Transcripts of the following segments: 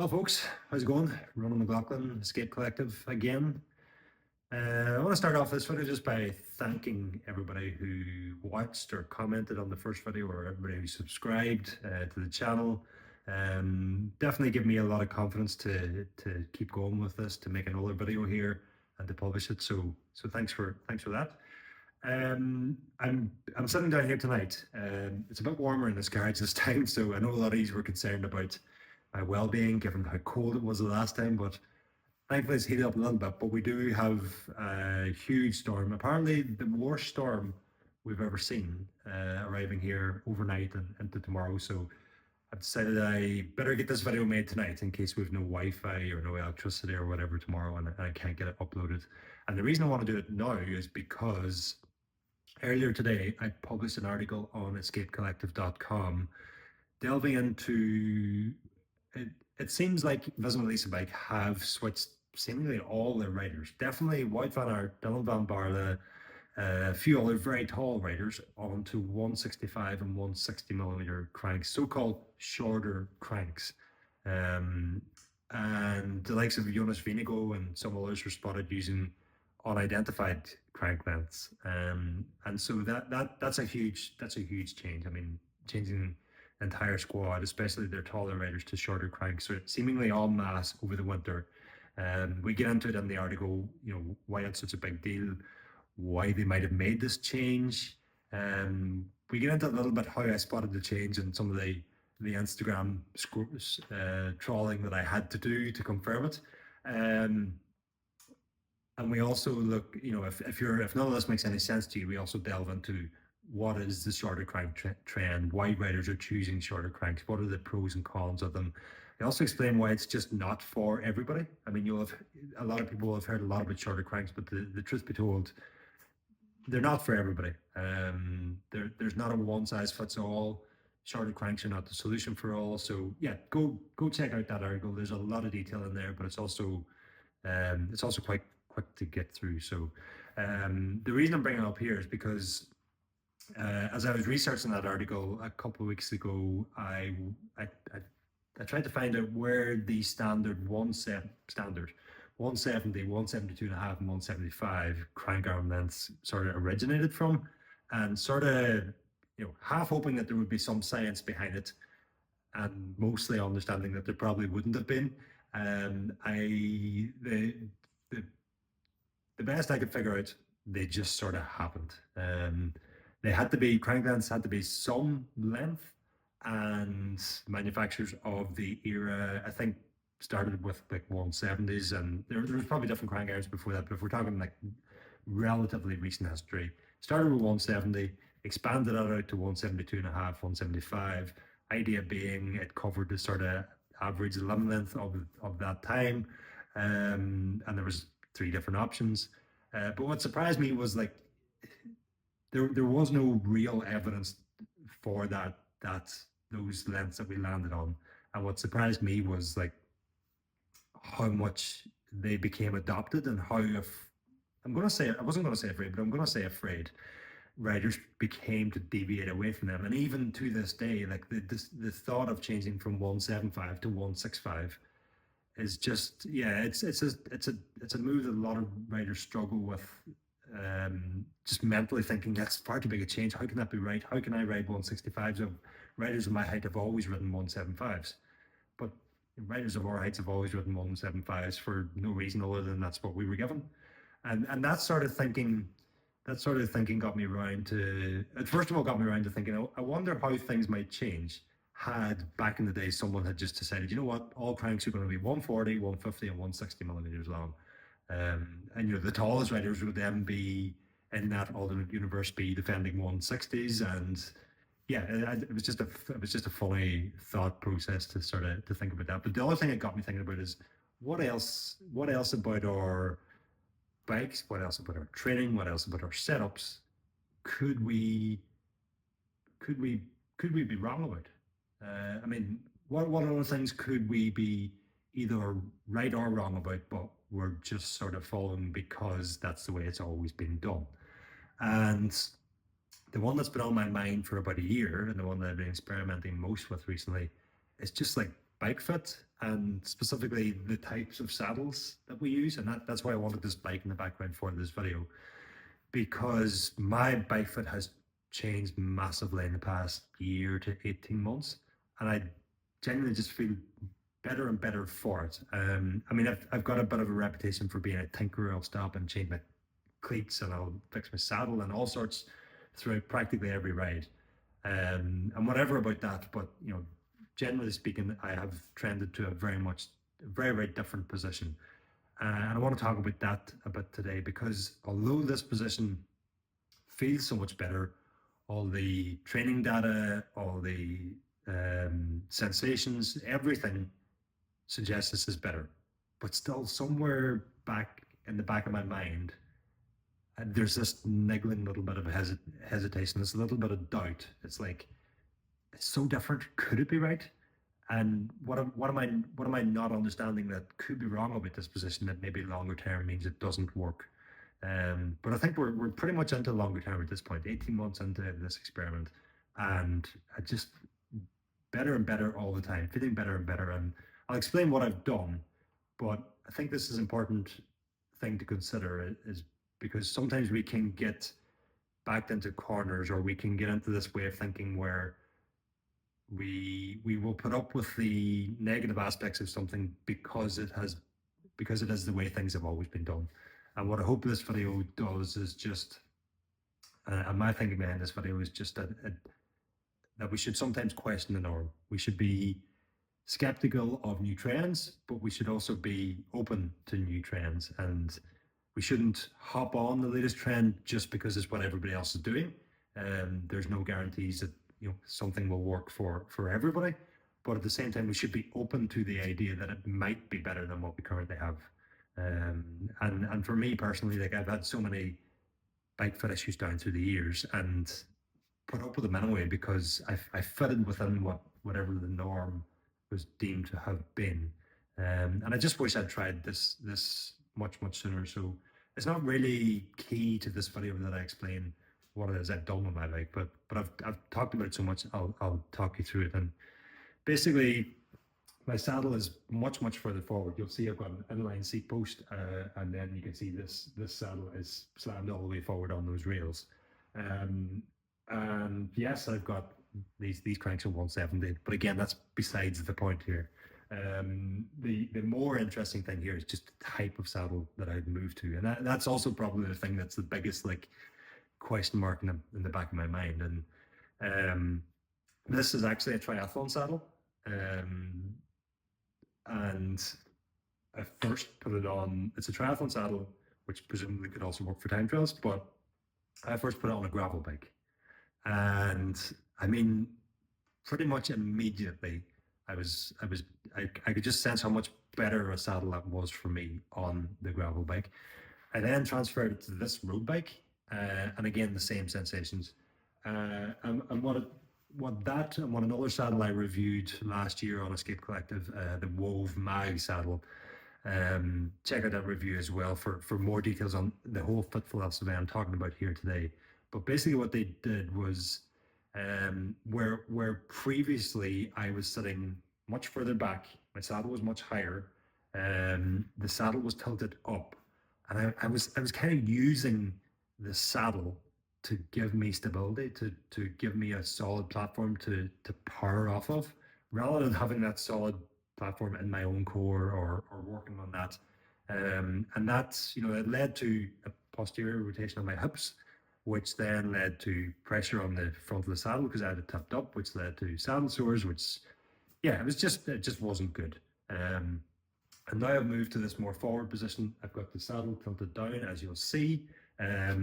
Hello, folks. How's it going? Ronan Laughlin, Escape Collective again. I want to start off this video just by thanking everybody who watched or commented on the first video, or everybody who subscribed to the channel. Definitely give me a lot of confidence to keep going with this, to make another video here and to publish it. So thanks for that. I'm sitting down here tonight. It's a bit warmer in this garage this time, so I know a lot of you were concerned about my well-being, given how cold it was the last time. But thankfully, it's heated up a little bit. But we do have a huge storm. Apparently, the worst storm we've ever seen arriving here overnight and into tomorrow. So I've decided I better get this video made tonight in case we have no Wi-Fi or no electricity or whatever tomorrow, and I can't get it uploaded. And the reason I want to do it now is because earlier today, I published an article on escapecollective.com delving into it. It seems like Visma Lisa Bike have switched seemingly all their riders. Definitely Wout van Aert, Dylan van Barle, a few other very tall riders onto 165 and 160 millimeter cranks, so-called shorter cranks. And the likes of Jonas Vingegaard and some others were spotted using unidentified crank lengths, and so that's a huge change. I mean, changing the entire squad, especially their taller riders, to shorter cranks, so seemingly en masse over the winter. We get into it in the article, why it's such a big deal, why they might have made this change. We get into a little bit how I spotted the change and some of the Instagram trawling that I had to do to confirm it. And we also look, if none of this makes any sense to you, we also delve into what is the shorter crank trend, why riders are choosing shorter cranks, what are the pros and cons of them. I also explain why it's just not for everybody. I mean, a lot of people will have heard a lot about shorter cranks, but the truth be told, they're not for everybody. There's not a one size fits all. Shorter cranks are not the solution for all. So yeah, go check out that article. There's a lot of detail in there, but it's also quite quick to get through. So the reason I'm bringing it up here is because as I was researching that article a couple of weeks ago, I tried to find out where the standard 170, 172 and a half, and 175 crank arm lengths sort of originated from, and sort of half hoping that there would be some science behind it, and mostly understanding that there probably wouldn't have been. The best I could figure out, they just sort of happened. Crank lengths had to be some length, and manufacturers of the era, I think, started with like 170s, and there was probably different crank irons before that, but if we're talking like relatively recent history, started with 170, expanded that out to 172 and a half, 175, idea being it covered the sort of average limb length of that time, and there was 3 different options. But what surprised me was like there was no real evidence for those lengths that we landed on. And what surprised me was like how much they became adopted, and how I wasn't going to say afraid, but I'm going to say afraid, riders became to deviate away from them. And even to this day, like the thought of changing from 175 to 165 is just, it's a move that a lot of riders struggle with, just mentally thinking that's far too big a change. How can that be right? How can I ride 165s? So riders of my height have always ridden 175s, but riders of our heights have always ridden 175s for no reason other than that's what we were given. And that sort of thinking got me around to, first of all, got me around to thinking, I wonder how things might change had back in the day someone had just decided, you know what, all cranks are going to be 140, 150 and 160 millimeters long. And the tallest riders would then be in that alternate universe be defending 160s. And yeah, it was just a funny thought process to sort of to think about that. But the other thing it got me thinking about is what else about our bikes, what else about our training, what else about our setups could we be wrong about? I mean, what other things could we be either right or wrong about, but we're just sort of following because that's the way it's always been done? And the one that's been on my mind for about a year, and the one that I've been experimenting most with recently, is just like bike fit and specifically the types of saddles that we use. And that's why I wanted this bike in the background for this video, because my bike fit has changed massively in the past year to 18 months. And I genuinely just feel better and better for it. I mean, I've got a bit of a reputation for being a tinkerer. I'll stop and change my cleats and I'll fix my saddle and all sorts throughout practically every ride. And whatever about that, but generally speaking, I have trended to a very, very different position. And I want to talk about that a bit today, because although this position feels so much better, all the training data, all the sensations, everything suggests this is better. But still, somewhere back in the back of my mind, there's this niggling little bit of hesitation, this little bit of doubt. It's like, it's so different. Could it be right? And what am I not understanding that could be wrong about this position, that maybe longer term means it doesn't work? But I think we're pretty much into longer term at this point, 18 months into this experiment, and I just better and better all the time, feeling better and better. And I'll explain what I've done, but I think this is an important thing to consider, is because sometimes we can get backed into corners, or we can get into this way of thinking where we will put up with the negative aspects of something because it is the way things have always been done. And what I hope this video does is just, and my thinking behind this video is just that we should sometimes question the norm. We should be skeptical of new trends, but we should also be open to new trends. And we shouldn't hop on the latest trend just because it's what everybody else is doing. There's no guarantees that something will work for everybody, but at the same time, we should be open to the idea that it might be better than what we currently have. And for me personally, like, I've had so many bike fit issues down through the years, and put up with them anyway because I fitted within whatever the norm was deemed to have been. And I just wish I'd tried this much sooner. So it's not really key to this video that I explain what it is I've done with my bike, but I've talked about it so much, I'll talk you through it. And basically, my saddle is much further forward. You'll see I've got an inline seat post, and then you can see this saddle is slammed all the way forward on those rails. And yes, I've got these cranks are 170, but again, that's besides the point here. The more interesting thing here is just the type of saddle that I've moved to, and that's also probably the thing that's the biggest question mark in the back of my mind. And this is actually a triathlon saddle, and I first put it on. It's a triathlon saddle, which presumably could also work for time trials, but I first put it on a gravel bike, and I mean, pretty much immediately, I could just sense how much better a saddle that was for me on the gravel bike. I then transferred it to this road bike, and again the same sensations. And what another saddle I reviewed last year on Escape Collective, the Wove Mag saddle. Check out that review as well for more details on the whole fit philosophy I'm talking about here today. But basically, what they did was, where previously I was sitting much further back, my saddle was much higher. The saddle was tilted up, and I was kind of using the saddle to give me stability, to give me a solid platform to power off of, rather than having that solid platform in my own core or working on that. And that's, it led to a posterior rotation of my hips, which then led to pressure on the front of the saddle because I had it tipped up, which led to saddle sores, which, it just wasn't good. And now I've moved to this more forward position. I've got the saddle tilted down, as you'll see. I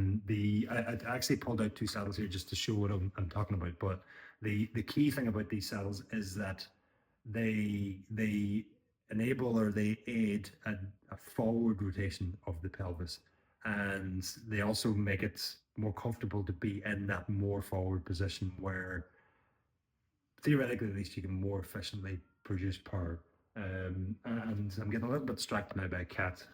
actually pulled out two saddles here just to show what I'm talking about. But the key thing about these saddles is that they enable, or they aid a forward rotation of the pelvis, and they also make it more comfortable to be in that more forward position where theoretically at least you can more efficiently produce power. And I'm getting a little bit distracted now by a cat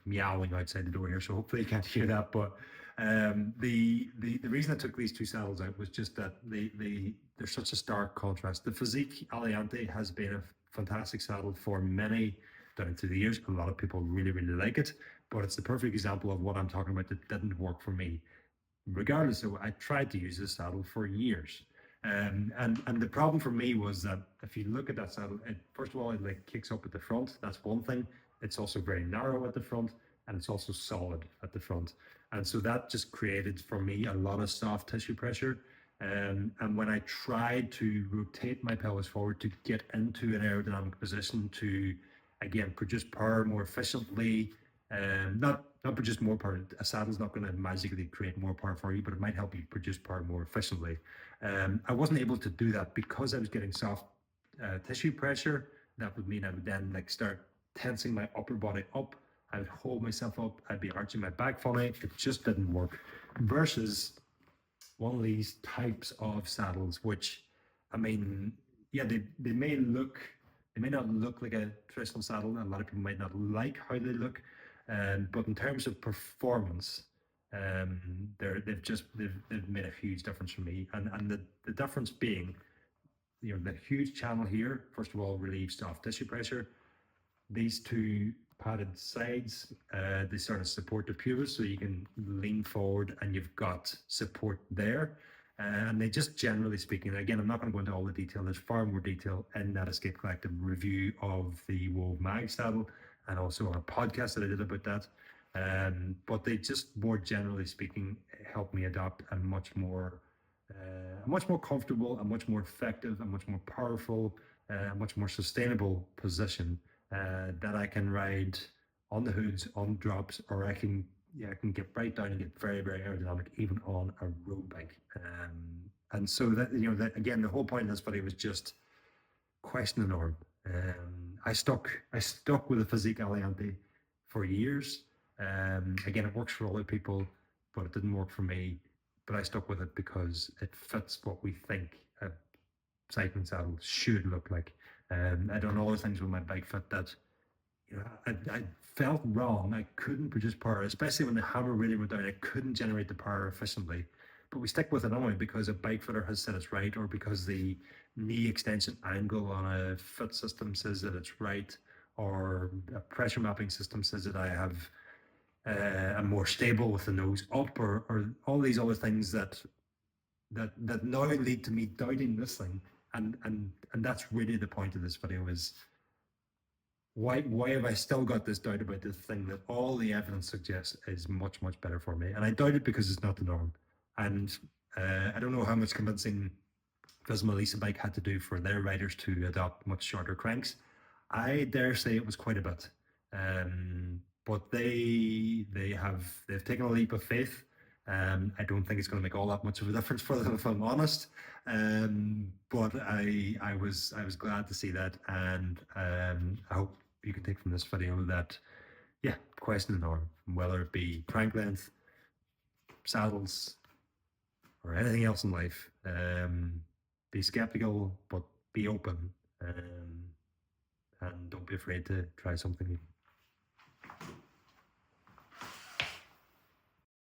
meowing outside the door here, so hopefully you can't hear that. But The reason I took these two saddles out was just that they're such a stark contrast. The Physique Aliante has been a fantastic saddle for many down through the years. A lot of people really like it, but it's the perfect example of what I'm talking about that didn't work for me. Regardless of, I tried to use this saddle for years. And the problem for me was that if you look at that saddle, first of all, it like kicks up at the front. That's one thing. It's also very narrow at the front, and it's also solid at the front. And so that just created for me a lot of soft tissue pressure. And when I tried to rotate my pelvis forward to get into an aerodynamic position to, again, produce power more efficiently, not produce more power. A saddle's not going to magically create more power for you, but it might help you produce power more efficiently. I wasn't able to do that because I was getting soft tissue pressure. That would mean I would then like start tensing my upper body up. I would hold myself up. I'd be arching my back funny. It just didn't work. Versus one of these types of saddles, which, I mean, yeah, they may not look like a traditional saddle, and a lot of people might not like how they look, but in terms of performance, they've made a huge difference for me, and the difference being, the huge channel here, first of all, relieves soft tissue pressure. These two padded sides, they sort of support the pubis, so you can lean forward and you've got support there. And they just, generally speaking, again, I'm not going to go into all the detail. There's far more detail in that Escape Collective review of the Wove Mag saddle, and also a podcast that I did about that. But they just, more generally speaking, help me adopt a much more comfortable, a much more effective, a much more powerful, a much more sustainable position that I can ride on the hoods, on drops, or I can get right down and get very aerodynamic even on a road bike. And so that again, the whole point of this video was just question the norm. I stuck with the Physique Aliante for years. Again, it works for other people, but it didn't work for me. But I stuck with it because it fits what we think a cycling saddle should look like. I done all the things with my bike fit that I felt wrong. I couldn't produce power, especially when the hammer really went down. I couldn't generate the power efficiently. But we stick with it anyway because a bike fitter has said it's right, or because the knee extension angle on a fit system says that it's right, or a pressure mapping system says that I have I'm more stable with the nose up, or all these other things that now lead to me doubting this thing. And that's really the point of this video is why have I still got this doubt about this thing that all the evidence suggests is much better for me? And I doubt it because it's not the norm. And I don't know how much convincing Visma Lisa Bike had to do for their riders to adopt much shorter cranks. I dare say it was quite a bit. But they've taken a leap of faith. I don't think it's going to make all that much of a difference for them, if I'm honest. But I was glad to see that, and I hope you can take from this video that, yeah, question the norm, whether it be crank length, saddles, or anything else in life. Be skeptical, but be open, and don't be afraid to try something new.